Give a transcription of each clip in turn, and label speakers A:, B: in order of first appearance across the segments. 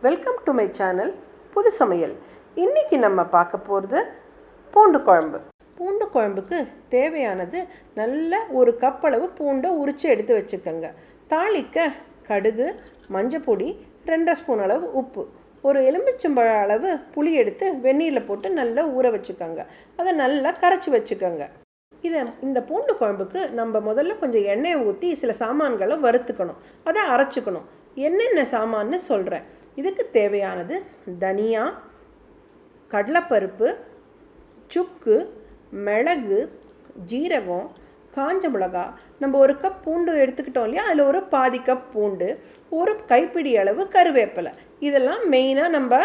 A: Welcome to my channel புது சமையல். இன்றைக்கி நம்ம பார்க்க போகிறது பூண்டு குழம்பு. பூண்டு குழம்புக்கு தேவையானது நல்ல ஒரு கப் அளவு பூண்டை உரித்து எடுத்து வச்சுக்கோங்க. தாளிக்க கடுகு, மஞ்சப்பொடி, 2 ஸ்பூன் அளவு உப்பு, ஒரு எலுமிச்சம்பழ அளவு புளி எடுத்து வெந்நீரில் போட்டு நல்லா ஊற வச்சுக்கோங்க. அதை நல்லா கரைச்சி வச்சுக்கோங்க. இந்த பூண்டு குழம்புக்கு நம்ம முதல்ல கொஞ்சம் எண்ணெயை ஊற்றி சில சாமான்களை வறுத்துக்கணும், அதை அரைச்சிக்கணும். என்னென்ன சாமான்னு சொல்கிறேன். இதுக்கு தேவையானது தனியா, கடலைப்பருப்பு, சுக்கு, மிளகு, ஜீரகம், காஞ்ச மிளகா. நம்ம ஒரு கப் பூண்டு எடுத்துக்கிட்டோம் இல்லையா, அதில் ஒரு பாதி கப் பூண்டு, ஒரு கைப்பிடி அளவு கருவேப்பிலை. இதெல்லாம் மெயினாக நம்ம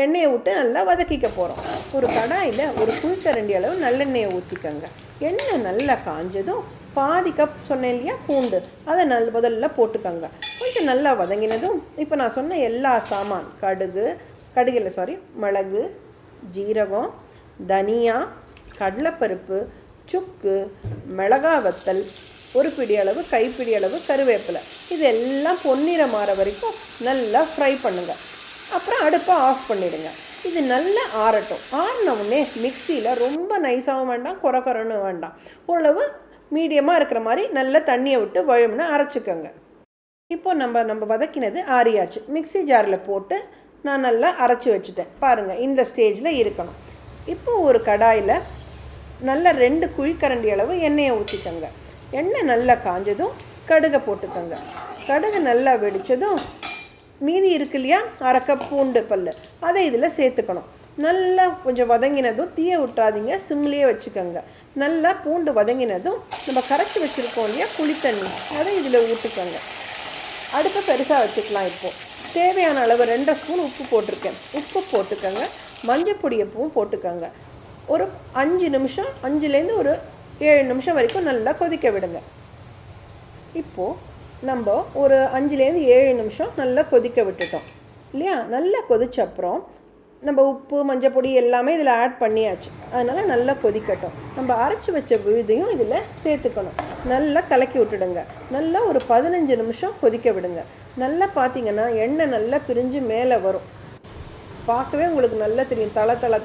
A: எண்ணெயை விட்டு நல்லா வதக்கிக்க போகிறோம். ஒரு கடாயில் ஒரு குழிக்கரண்டி அளவு நல்லெண்ணெயை ஊற்றிக்கோங்க. எண்ணெய் நல்லா காஞ்சதும் பாதி கப் சொன்னேன் இல்லையா பூண்டு, அதை முதல்ல போட்டுக்கோங்க. கொஞ்சம் நல்லா வதங்கினதும் இப்போ நான் சொன்ன எல்லா சாமான், மிளகு, ஜீரகம், தனியா, கடலைப்பருப்பு, சுக்கு, மிளகா வத்தல், ஒரு பிடி அளவு கைப்பிடி அளவு கருவேப்பிலை, இதெல்லாம் பொன்னிறம் மாற வரைக்கும் நல்லா ஃப்ரை பண்ணுங்கள். அப்புறம் அடுப்பை ஆஃப் பண்ணிவிடுங்க. இது நல்லா ஆறட்டும். ஆறினவுடனே மிக்சியில் ரொம்ப நைஸாகவும் வேண்டாம், குறன்னு வேண்டாம், ஓரளவு மீடியமாக இருக்கிற மாதிரி நல்லா தண்ணியை விட்டு வழுமுன்னு அரைச்சிக்கோங்க. இப்போது நம்ம வதக்கினது ஆறியாச்சு. மிக்சி ஜாரில் போட்டு நான் நல்லா அரைச்சி வச்சுட்டேன். பாருங்கள், இந்த ஸ்டேஜில் இருக்கணும். இப்போது ஒரு கடாயில் நல்லா 2 குழிக்கரண்டி அளவு எண்ணெயை ஊற்றிக்கோங்க. எண்ணெய் நல்லா காஞ்சதும் கடுகை போட்டுக்கோங்க. கடுகு நல்லா வெடித்ததும் மீதி இருக்கு இல்லையா, அரை கப் பூண்டு பல், அதை இதில் சேர்த்துக்கணும். நல்லா கொஞ்சம் வதங்கினதும் தீயை விட்டுறாதீங்க, சிம்லேயே வச்சுக்கோங்க. நல்லா பூண்டு வதங்கினதும் நம்ம கரைச்சி வச்சுருக்கோம் இல்லையா புளித்தண்ணி, அதை இதில் ஊற்றிக்கோங்க. அடுப்பை பெருசாக வச்சுக்கலாம். இப்போது தேவையான அளவு 2 ஸ்பூன் உப்பு போட்டிருக்கேன். உப்பு போட்டுக்கோங்க. மஞ்சள் பொடி எப்பவும் போட்டுக்கோங்க. ஒரு 5 நிமிஷம், 5லேருந்து ஒரு 7 நிமிஷம் வரைக்கும் நல்லா கொதிக்க விடுங்க. இப்போது நம்ம ஒரு 5லேருந்து 7 நிமிஷம் நல்லா கொதிக்க விட்டுட்டோம் இல்லையா. நல்லா கொதிச்ச அப்புறம் நம்ம உப்பு, மஞ்சள் பொடி எல்லாமே இதில் ஆட் பண்ணியாச்சு. அதனால் நல்லா கொதிக்கட்டும். நம்ம அரைச்சி வச்ச விழுதையும் இதில் சேர்த்துக்கணும். நல்லா கலக்கி விட்டுடுங்க. நல்லா ஒரு 15 நிமிஷம் கொதிக்க விடுங்க. நல்லா பார்த்தீங்கன்னா எண்ணெய் நல்லா பிரிஞ்சு மேலே வரும். பார்க்கவே உங்களுக்கு நல்லா தெரியும்,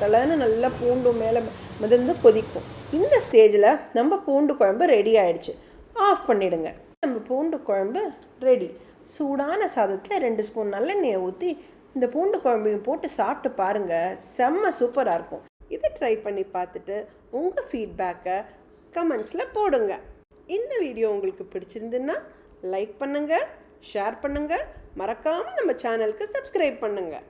A: தளன்னு நல்லா பூண்டு மேலே மிதந்து கொதிக்கும். இந்த ஸ்டேஜில் நம்ம பூண்டு குழம்பு ரெடி ஆயிடுச்சு. ஆஃப் பண்ணிவிடுங்க. நம்ம பூண்டு குழம்பு ரெடி. சூடான சாதத்தில் 2 ஸ்பூன் நல்லெண்ணெயை ஊற்றி இந்த பூண்டு குழம்பையும் போட்டு சாப்பிட்டு பாருங்கள், செம்ம சூப்பராக இருக்கும். இதை ட்ரை பண்ணி பார்த்துட்டு உங்கள் ஃபீட்பேக்கை கமெண்ட்ஸில் போடுங்க. இந்த வீடியோ உங்களுக்கு பிடிச்சிருந்துன்னா லைக் பண்ணுங்கள், ஷேர் பண்ணுங்கள், மறக்காமல் நம்ம சேனலுக்கு சப்ஸ்கிரைப் பண்ணுங்கள்.